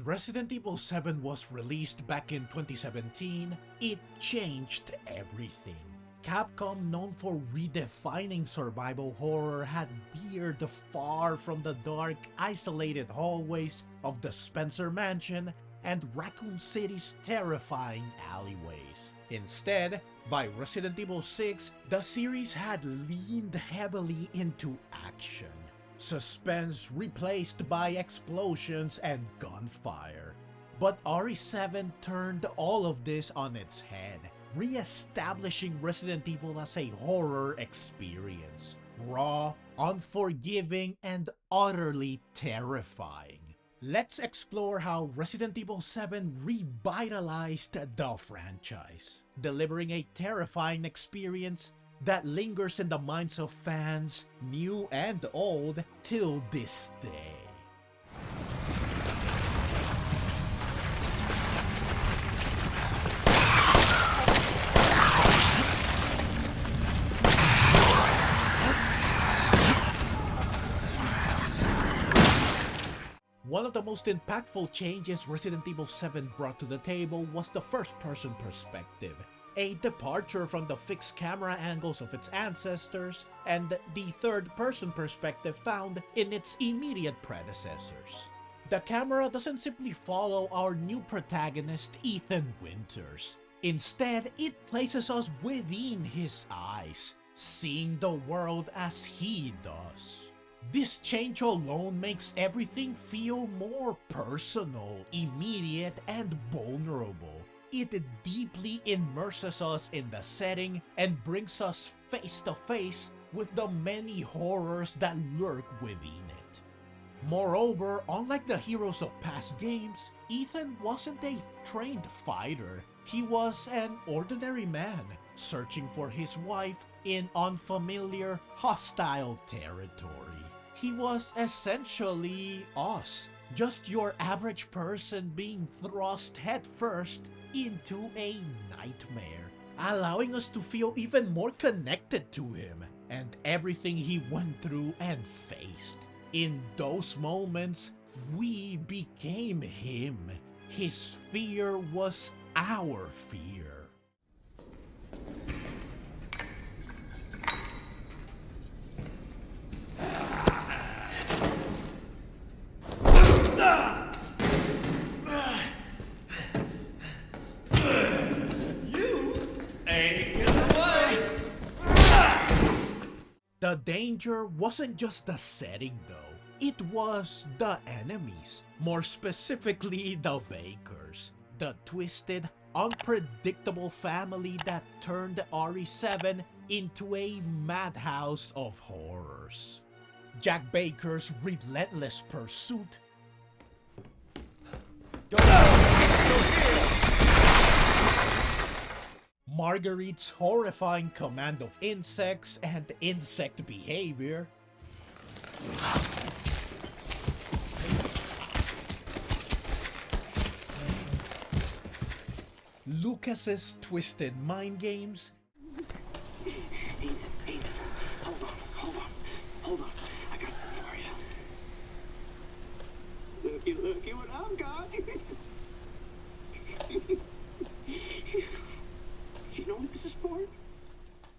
When Resident Evil 7 was released back in 2017, it changed everything. Capcom, known for redefining survival horror, had veered far from the dark, isolated hallways of the Spencer Mansion and Raccoon City's terrifying alleyways. Instead, by Resident Evil 6, the series had leaned heavily into action. Suspense replaced by explosions and gunfire. But RE7 turned all of this on its head, re-establishing Resident Evil as a horror experience. Raw, unforgiving, and utterly terrifying. Let's explore how Resident Evil 7 revitalized the franchise, delivering a terrifying experience that lingers in the minds of fans, new and old, till this day. One of the most impactful changes Resident Evil 7 brought to the table was the first-person perspective, a departure from the fixed camera angles of its ancestors and the third-person perspective found in its immediate predecessors. The camera doesn't simply follow our new protagonist, Ethan Winters. Instead, it places us within his eyes, seeing the world as he does. This change alone makes everything feel more personal, immediate, and vulnerable. It deeply immerses us in the setting and brings us face to face with the many horrors that lurk within it. Moreover, unlike the heroes of past games, Ethan wasn't a trained fighter. He was an ordinary man, searching for his wife in unfamiliar, hostile territory. He was essentially us, just your average person being thrust headfirst into a nightmare, allowing us to feel even more connected to him and everything he went through and faced. In those moments, we became him. His fear was our fear. The danger wasn't just the setting though, it was the enemies, more specifically the Bakers, the twisted, unpredictable family that turned RE7 into a madhouse of horrors. Jack Baker's relentless pursuit, Marguerite's horrifying command of insects and insect behavior, Lucas's twisted mind games, Ethan, hold on, I got something for you. Looky what I've got. You know what this is for?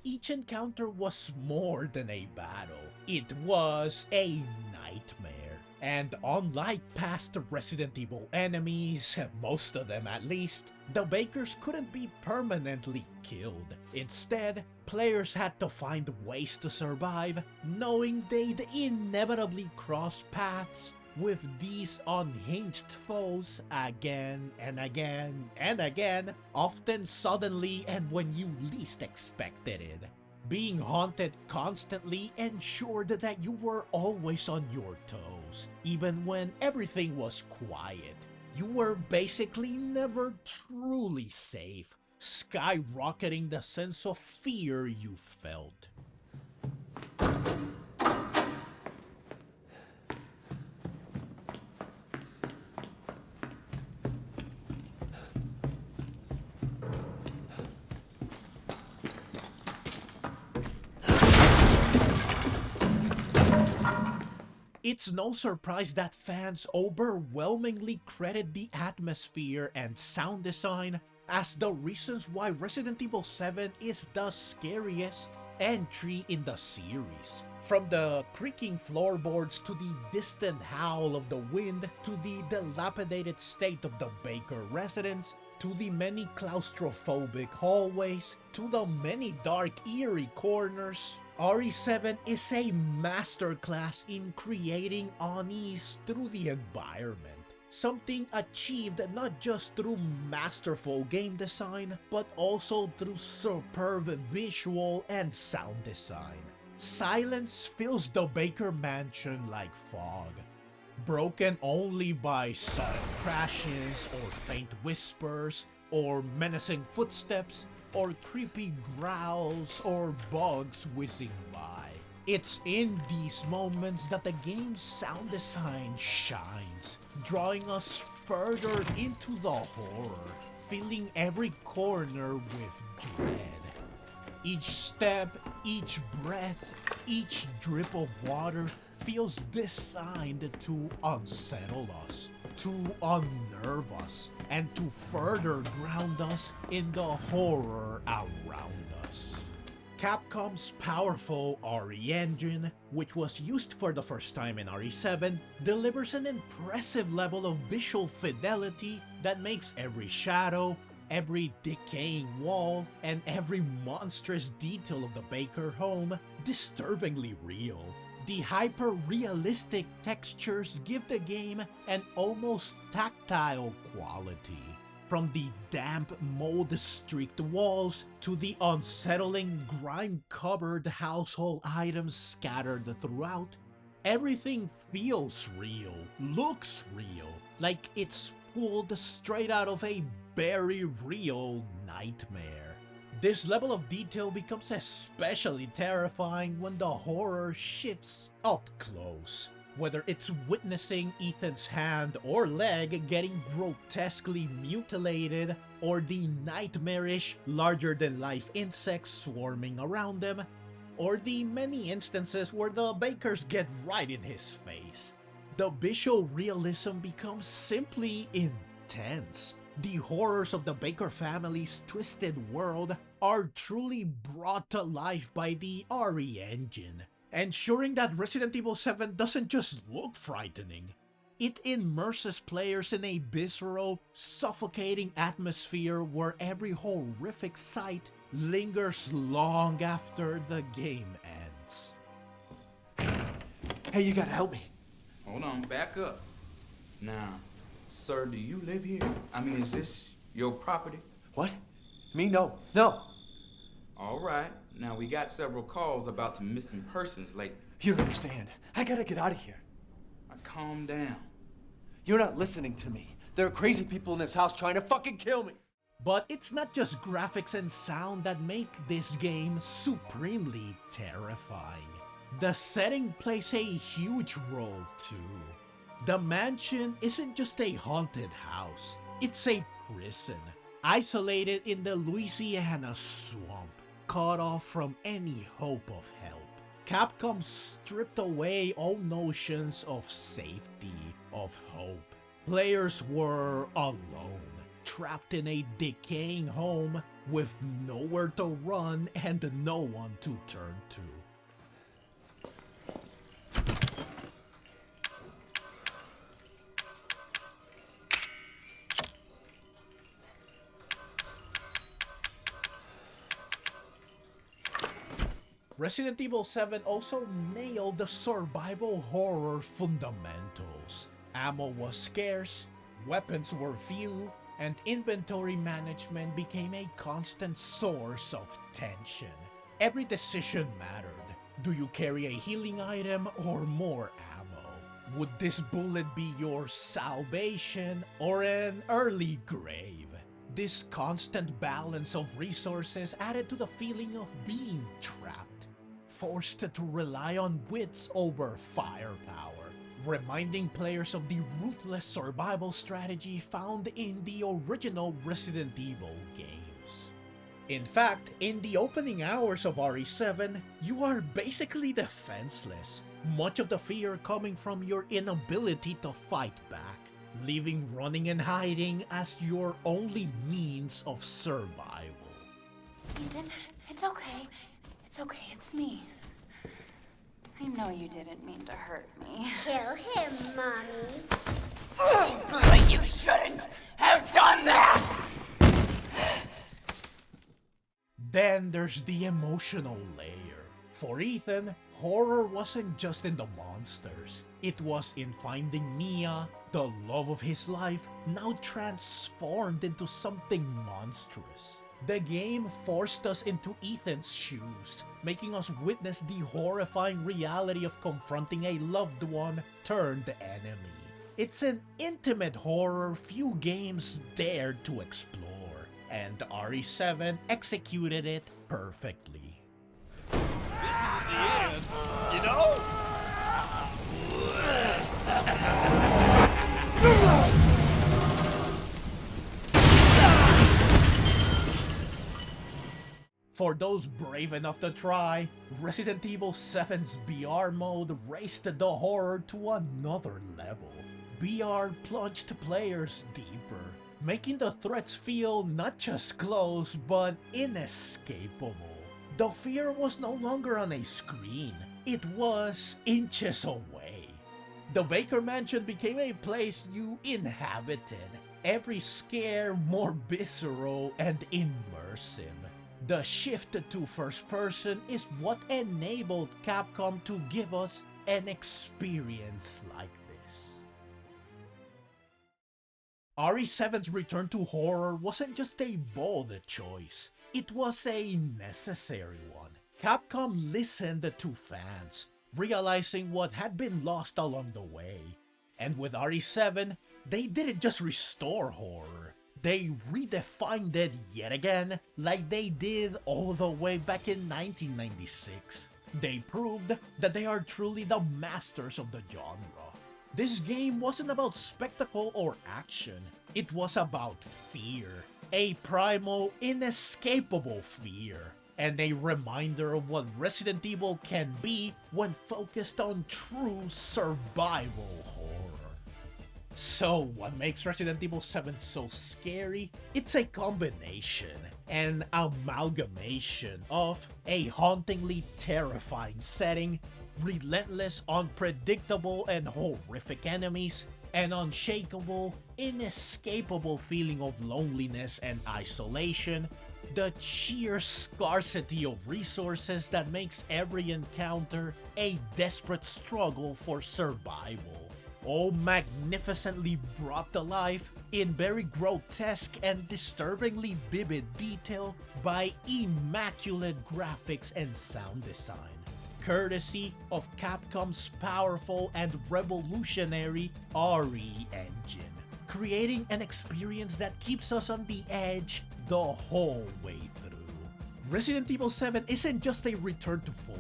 Each encounter was more than a battle. It was a nightmare. And unlike past Resident Evil enemies, most of them at least, the Bakers couldn't be permanently killed. Instead, players had to find ways to survive, knowing they'd inevitably cross paths with these unhinged foes again and again and again, often suddenly and when you least expected it. Being haunted constantly ensured that you were always on your toes, even when everything was quiet. You were basically never truly safe, skyrocketing the sense of fear you felt. It's no surprise that fans overwhelmingly credit the atmosphere and sound design as the reasons why Resident Evil 7 is the scariest entry in the series. From the creaking floorboards to the distant howl of the wind to the dilapidated state of the Baker residence to the many claustrophobic hallways to the many dark eerie corners, RE7 is a masterclass in creating unease through the environment. Something achieved not just through masterful game design, but also through superb visual and sound design. Silence fills the Baker mansion like fog, broken only by sudden crashes or faint whispers or menacing footsteps or creepy growls or bugs whizzing by. It's in these moments that the game's sound design shines, drawing us further into the horror, filling every corner with dread. Each step, each breath, each drip of water feels designed to unsettle us, to unnerve us, and to further ground us in the horror around us. Capcom's powerful RE engine, which was used for the first time in RE7, delivers an impressive level of visual fidelity that makes every shadow, every decaying wall, and every monstrous detail of the Baker home disturbingly real. The hyper-realistic textures give the game an almost tactile quality. From the damp, mold-streaked walls to the unsettling, grime-covered household items scattered throughout, everything feels real, looks real, like it's pulled straight out of a very real nightmare. This level of detail becomes especially terrifying when the horror shifts up close. Whether it's witnessing Ethan's hand or leg getting grotesquely mutilated, or the nightmarish, larger-than-life insects swarming around him, or the many instances where the Bakers get right in his face. The visual realism becomes simply intense. The horrors of the Baker family's twisted world are truly brought to life by the RE engine, ensuring that Resident Evil 7 doesn't just look frightening. It immerses players in a visceral, suffocating atmosphere where every horrific sight lingers long after the game ends. Hey, you gotta help me. Hold on, back up. Now, sir, do you live here? I mean, is this your property? What? Me? No. No. All right. Now, we got several calls about some missing persons lately. You don't understand. I gotta get out of here. Now, calm down. You're not listening to me. There are crazy people in this house trying to fucking kill me. But it's not just graphics and sound that make this game supremely terrifying. The setting plays a huge role too. The mansion isn't just a haunted house, it's a prison, isolated in the Louisiana swamp, cut off from any hope of help. Capcom stripped away all notions of safety, of hope. Players were alone, trapped in a decaying home with nowhere to run and no one to turn to. Resident Evil 7 also nailed the survival horror fundamentals. Ammo was scarce, weapons were few, and inventory management became a constant source of tension. Every decision mattered. Do you carry a healing item or more ammo? Would this bullet be your salvation or an early grave? This constant balance of resources added to the feeling of being trapped, forced to rely on wits over firepower, reminding players of the ruthless survival strategy found in the original Resident Evil games. In fact, in the opening hours of RE7, you are basically defenseless. much of the fear coming from your inability to fight back, leaving running and hiding as your only means of survival. Ethan, it's okay. It's okay, it's me. I know you didn't mean to hurt me. Kill him, Mommy. But you shouldn't have done that! Then there's the emotional layer. For Ethan, horror wasn't just in the monsters. It was in finding Mia, the love of his life, now transformed into something monstrous. The game forced us into Ethan's shoes, making us witness the horrifying reality of confronting a loved one turned enemy. It's an intimate horror few games dared to explore, and RE7 executed it perfectly. This is the end, you know? For those brave enough to try, Resident Evil 7's BR mode raised the horror to another level. BR plunged players deeper, making the threats feel not just close but inescapable. The fear was no longer on a screen, it was inches away. The Baker Mansion became a place you inhabited, every scare more visceral and immersive. The shift to first person is what enabled Capcom to give us an experience like this. RE7's return to horror wasn't just a bold choice, it was a necessary one. Capcom listened to fans, realizing what had been lost along the way. And with RE7, they didn't just restore horror. They redefined it yet again, like they did all the way back in 1996. They proved that they are truly the masters of the genre. This game wasn't about spectacle or action, it was about fear. A primal, inescapable fear. And a reminder of what Resident Evil can be when focused on true survival horror. So, what makes Resident Evil 7 so scary? It's a combination, an amalgamation of a hauntingly terrifying setting, relentless, unpredictable, and horrific enemies, an unshakable, inescapable feeling of loneliness and isolation, the sheer scarcity of resources that makes every encounter a desperate struggle for survival. All magnificently brought to life in very grotesque and disturbingly vivid detail by immaculate graphics and sound design, courtesy of Capcom's powerful and revolutionary RE engine, creating an experience that keeps us on the edge the whole way through. Resident Evil 7 isn't just a return to form,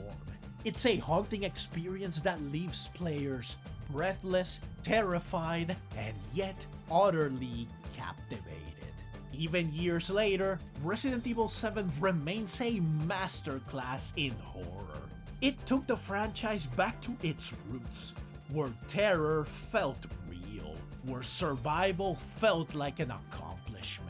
it's a haunting experience that leaves players breathless, terrified, and yet utterly captivated. Even years later, Resident Evil 7 remains a masterclass in horror. It took the franchise back to its roots, where terror felt real, where survival felt like an accomplishment.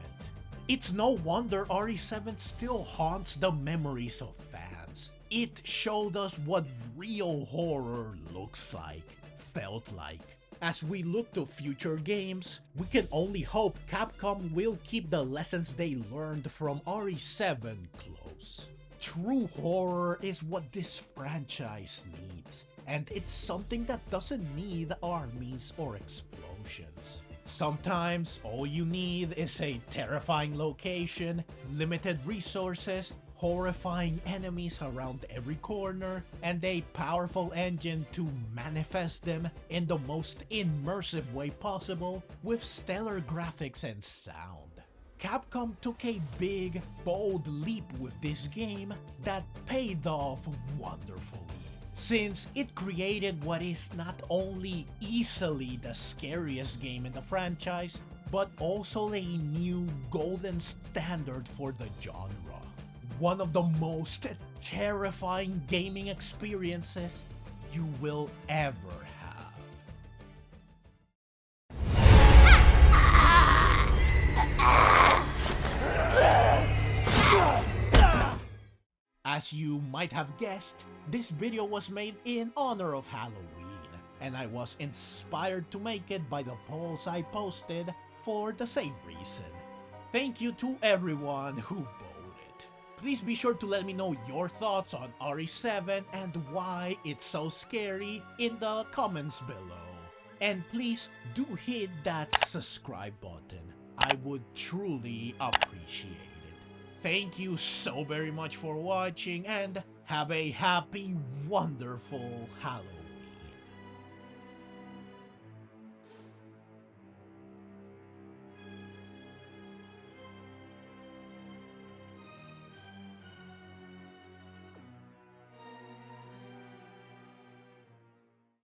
It's no wonder RE7 still haunts the memories of fans. It showed us what real horror looks like, felt like. As we look to future games, we can only hope Capcom will keep the lessons they learned from RE7 close. True horror is what this franchise needs, and it's something that doesn't need armies or explosions. Sometimes all you need is a terrifying location, limited resources, horrifying enemies around every corner, and a powerful engine to manifest them in the most immersive way possible with stellar graphics and sound. Capcom took a big, bold leap with this game that paid off wonderfully, since it created what is not only easily the scariest game in the franchise, but also a new golden standard for the genre. One of the most terrifying gaming experiences you will ever have. As you might have guessed, this video was made in honor of Halloween, and I was inspired to make it by the polls I posted for the same reason. Thank you to everyone who voted. Please be sure to let me know your thoughts on RE7 and why it's so scary in the comments below. And please do hit that subscribe button. I would truly appreciate it. Thank you so very much for watching and have a happy, wonderful Halloween.